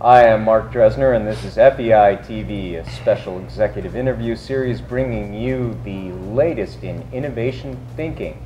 I am Mark Dresner, and this is FEI TV, a special executive interview series bringing you the latest in innovation thinking.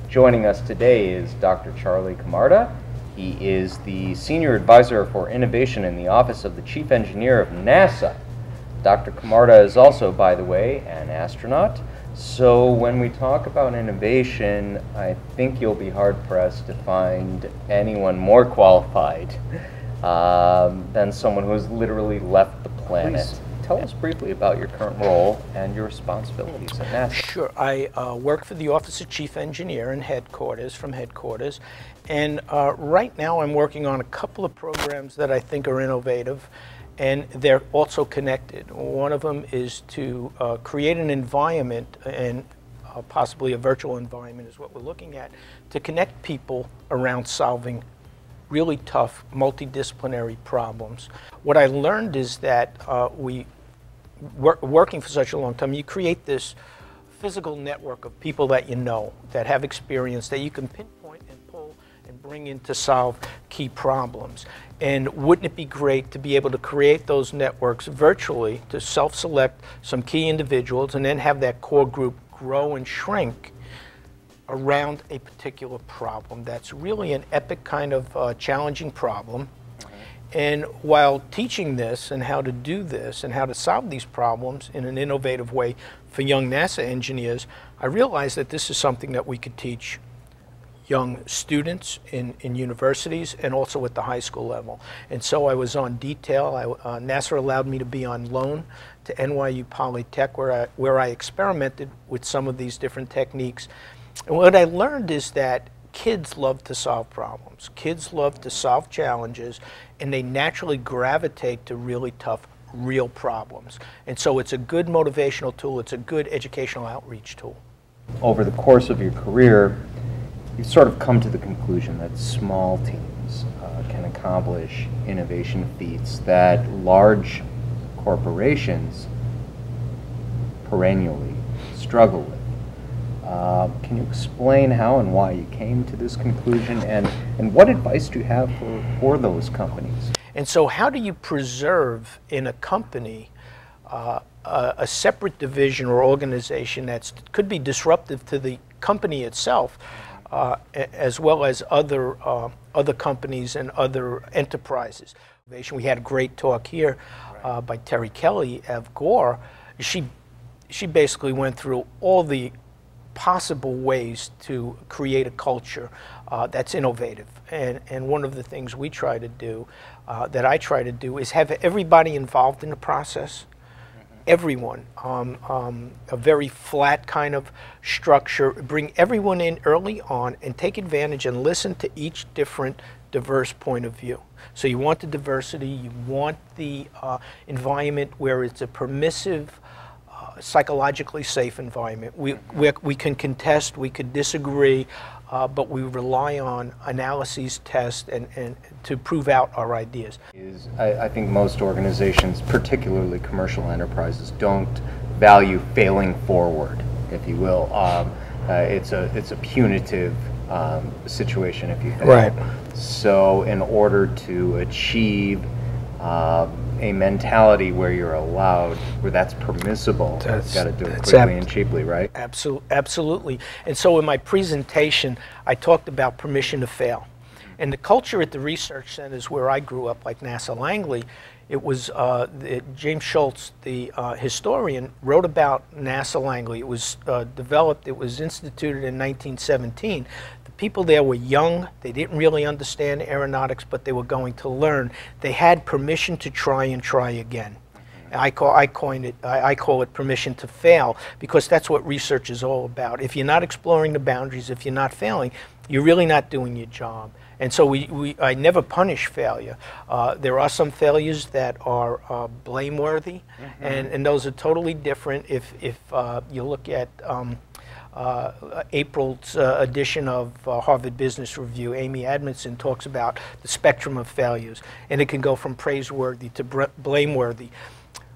Joining us today is Dr. Charlie Camarda. He is the Senior Advisor for Innovation in the Office of the Chief Engineer of NASA. Dr. Camarda is also, by the way, an astronaut. So when we talk about innovation, I think you'll be hard-pressed to find anyone more qualified than someone who has literally left the planet. Please tell us briefly about your current role and your responsibilities at NASA. Sure. I work for the Office of Chief Engineer in headquarters, and right now I'm working on a couple of programs that I think are innovative, and they're also connected. One of them is to create an environment, and possibly a virtual environment is what we're looking at, to connect people around solving really tough multidisciplinary problems. What I learned is that working for such a long time, you create this physical network of people that you know, that have experience, that you can pinpoint and pull and bring in to solve key problems. And wouldn't it be great to be able to create those networks virtually, to self-select some key individuals and then have that core group grow and shrink around a particular problem that's really an epic kind of challenging problem. And while teaching this and how to do this and how to solve these problems in an innovative way for young NASA engineers, I realized that this is something that we could teach young students in universities and also at the high school level. And so I was on detail. NASA allowed me to be on loan to NYU Polytech, where I experimented with some of these different techniques. And what I learned is that kids love to solve problems. Kids love to solve challenges, and they naturally gravitate to really tough, real problems. And so it's a good motivational tool. It's a good educational outreach tool. Over the course of your career, you've sort of come to the conclusion that small teams can accomplish innovation feats that large corporations perennially struggle with. Can you explain how and why you came to this conclusion, and what advice do you have for those companies? And so how do you preserve in a company a separate division or organization that could be disruptive to the company itself, as well as other companies and other enterprises? We had a great talk here by Terry Kelly of Gore. She basically went through all the possible ways to create a culture that's innovative. And one of the things we try to do, that I try to do, is have everybody involved in the process. Everyone. A very flat kind of structure. Bring everyone in early on and take advantage and listen to each different diverse point of view. So you want the diversity, you want the environment where it's a permissive, psychologically safe environment. We can contest, we could disagree, but we rely on analyses, tests, and to prove out our ideas. I think most organizations, particularly commercial enterprises, don't value failing forward, if you will. It's a punitive situation if you fail. Right. So in order to achieve a mentality where you're allowed, where that's permissible, you've got to do it quickly and cheaply, right? Absolutely. And so in my presentation, I talked about permission to fail. And the culture at the research centers where I grew up, like NASA Langley, it was James Schultz, the historian, wrote about NASA Langley. It was developed, it was instituted in 1917. People there were young, they didn't really understand aeronautics, but they were going to learn. They had permission to try and try again. I call it permission to fail, because that's what research is all about. If you're not exploring the boundaries, if you're not failing, you're really not doing your job. And so I never punish failure. There are some failures that are blameworthy, and those are totally different. If you look at April's edition of Harvard Business Review, Amy Edmondson talks about the spectrum of failures, and it can go from praiseworthy to blameworthy.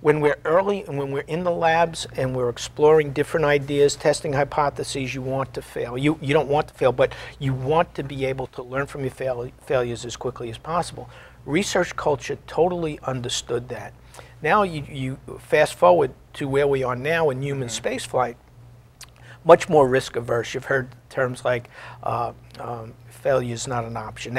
when we're early and when we're in the labs and we're exploring different ideas, testing hypotheses, you want to fail. You don't want to fail, but you want to be able to learn from your failures as quickly as possible. Research culture totally understood that. Now you fast forward to where we are now in human spaceflight, much more risk averse. You've heard terms like failure is not an option.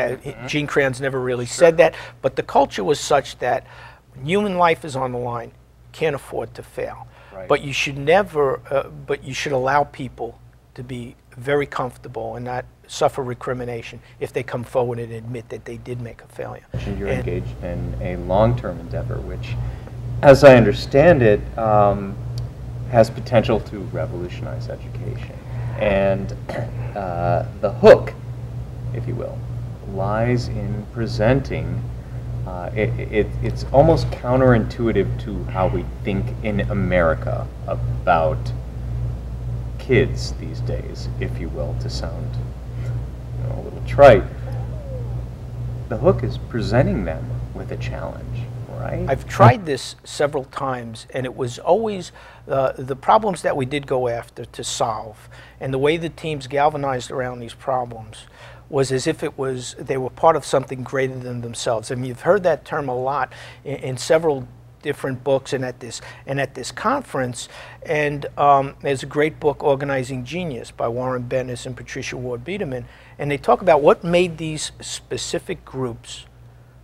Gene Kranz never really said that, but the culture was such that when human life is on the line, you can't afford to fail. Right. But you should never, but you should allow people to be very comfortable and not suffer recrimination if they come forward and admit that they did make a failure. And you're engaged in a long-term endeavor, which, as I understand it, has potential to revolutionize education. And the hook, if you will, lies in presenting. It's almost counterintuitive to how we think in America about kids these days, if you will, to sound a little trite. The hook is presenting them with a challenge, right? I've tried this several times, and it was always the problems that we did go after to solve, and the way the teams galvanized around these problems was as if they were part of something greater than themselves. I mean, you've heard that term a lot in several different books and at this conference. And there's a great book, Organizing Genius, by Warren Bennis and Patricia Ward Biederman, and they talk about what made these specific groups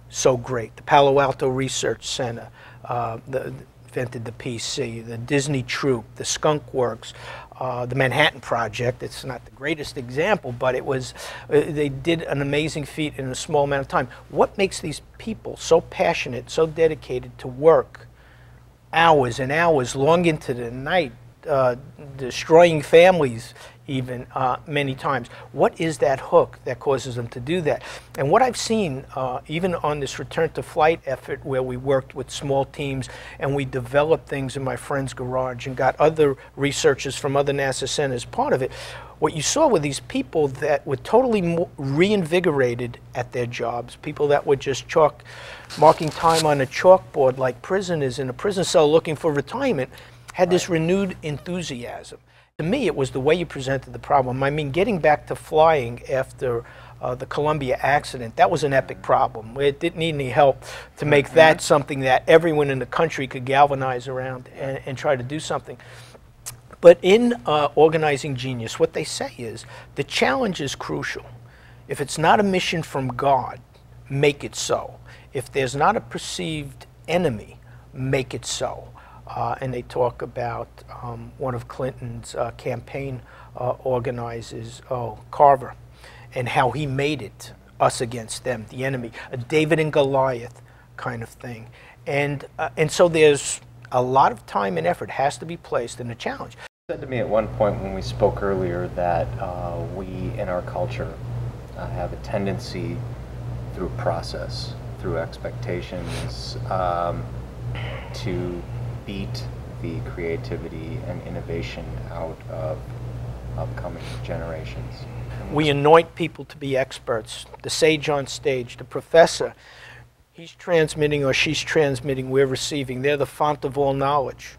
so great. The Palo Alto Research Center invented the PC, the Disney Troupe, the Skunk Works, the Manhattan Project. It's not the greatest example, but it was, they did an amazing feat in a small amount of time. What makes these people so passionate, so dedicated to work hours and hours, long into the night, destroying families even many times? What is that hook that causes them to do that? And what I've seen, even on this return to flight effort where we worked with small teams and we developed things in my friend's garage and got other researchers from other NASA centers part of it, what you saw were these people that were totally reinvigorated at their jobs, people that were just marking time on a chalkboard like prisoners in a prison cell looking for retirement, had this renewed enthusiasm. To me, it was the way you presented the problem. I mean, getting back to flying after the Columbia accident, that was an epic problem. It didn't need any help to make that something that everyone in the country could galvanize around and try to do something. But in Organizing Genius, what they say is the challenge is crucial. If it's not a mission from God, make it so. If there's not a perceived enemy, make it so. And they talk about one of Clinton's campaign organizers, Carver, and how he made it us against them, the enemy, a David and Goliath kind of thing. And so there's a lot of time and effort has to be placed in the challenge. You said to me at one point when we spoke earlier that we in our culture have a tendency through process, through expectations, to beat the creativity and innovation out of upcoming generations. We anoint people to be experts. The sage on stage, the professor, he's transmitting or she's transmitting, we're receiving. They're the font of all knowledge.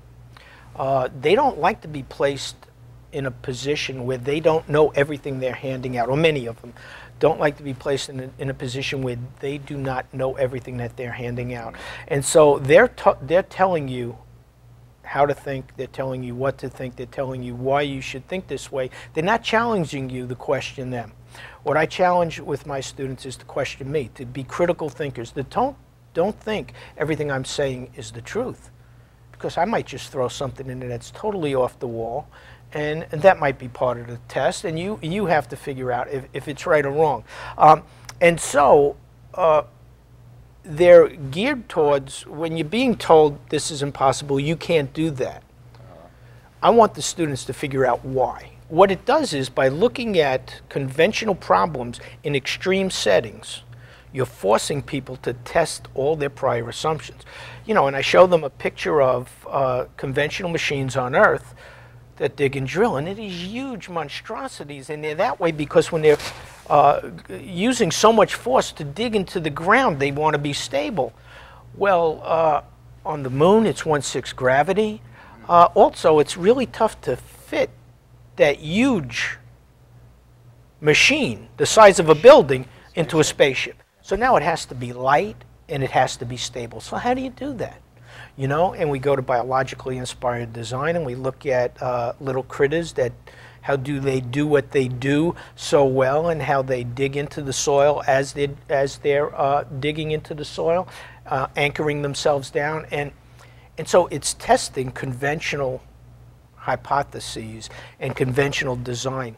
They don't like to be placed in a position where they don't know everything they're handing out, or many of them don't like to be placed in a position where they do not know everything that they're handing out. And so they're telling you how to think, they're telling you what to think, they're telling you why you should think this way. They're not challenging you to question them. What I challenge with my students is to question me, to be critical thinkers, that don't think everything I'm saying is the truth, because I might just throw something in there that's totally off the wall, and that might be part of the test, and you have to figure out if it's right or wrong. And so they're geared towards, when you're being told this is impossible, you can't do that. I want the students to figure out why. What it does is, by looking at conventional problems in extreme settings, you're forcing people to test all their prior assumptions. You know, and I show them a picture of conventional machines on Earth that dig and drill, and it is huge monstrosities, and they're that way because when they're using so much force to dig into the ground, they want to be stable. Well, on the moon, it's 1/6 gravity. Also, it's really tough to fit that huge machine, the size of a building, into a spaceship. So now it has to be light and it has to be stable. So how do you do that? You know, and we go to biologically inspired design and we look at little critters that, how do they do what they do so well, and how they dig into the soil as they're digging into the soil, anchoring themselves down. And so it's testing conventional hypotheses and conventional design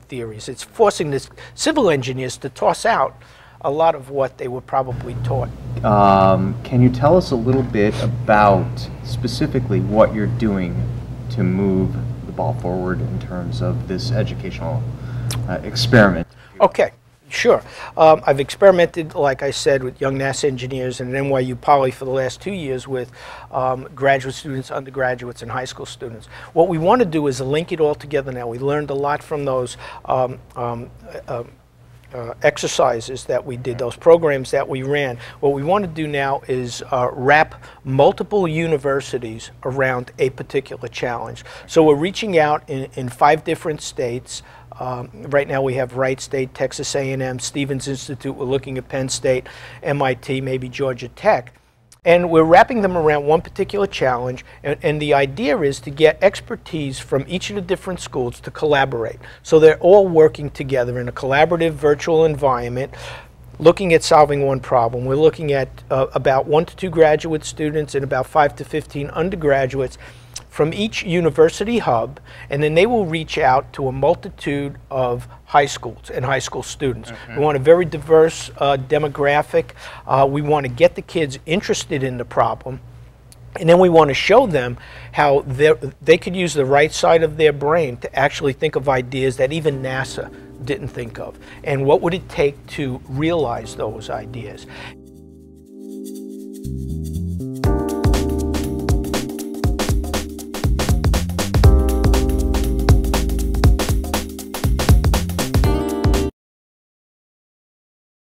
theories. It's forcing the civil engineers to toss out a lot of what they were probably taught. Can you tell us a little bit about specifically what you're doing to move the ball forward in terms of this educational experiment? Okay, sure. I've experimented, like I said, with young NASA engineers and at NYU Poly for the last 2 years with graduate students, undergraduates, and high school students. What we want to do is link it all together now. We learned a lot from those exercises that we did, those programs that we ran. What we want to do now is wrap multiple universities around a particular challenge. So we're reaching out in 5 different states. Right now we have Wright State, Texas A&M, Stevens Institute, we're looking at Penn State, MIT, maybe Georgia Tech. And we're wrapping them around one particular challenge, and the idea is to get expertise from each of the different schools to collaborate. So they're all working together in a collaborative virtual environment, looking at solving one problem. We're looking at about 1 to 2 graduate students and about 5 to 15 undergraduates from each university hub, and then they will reach out to a multitude of high schools and high school students. We want a very diverse demographic. We want to get the kids interested in the problem, and then we want to show them how they could use the right side of their brain to actually think of ideas that even NASA didn't think of, and what would it take to realize those ideas.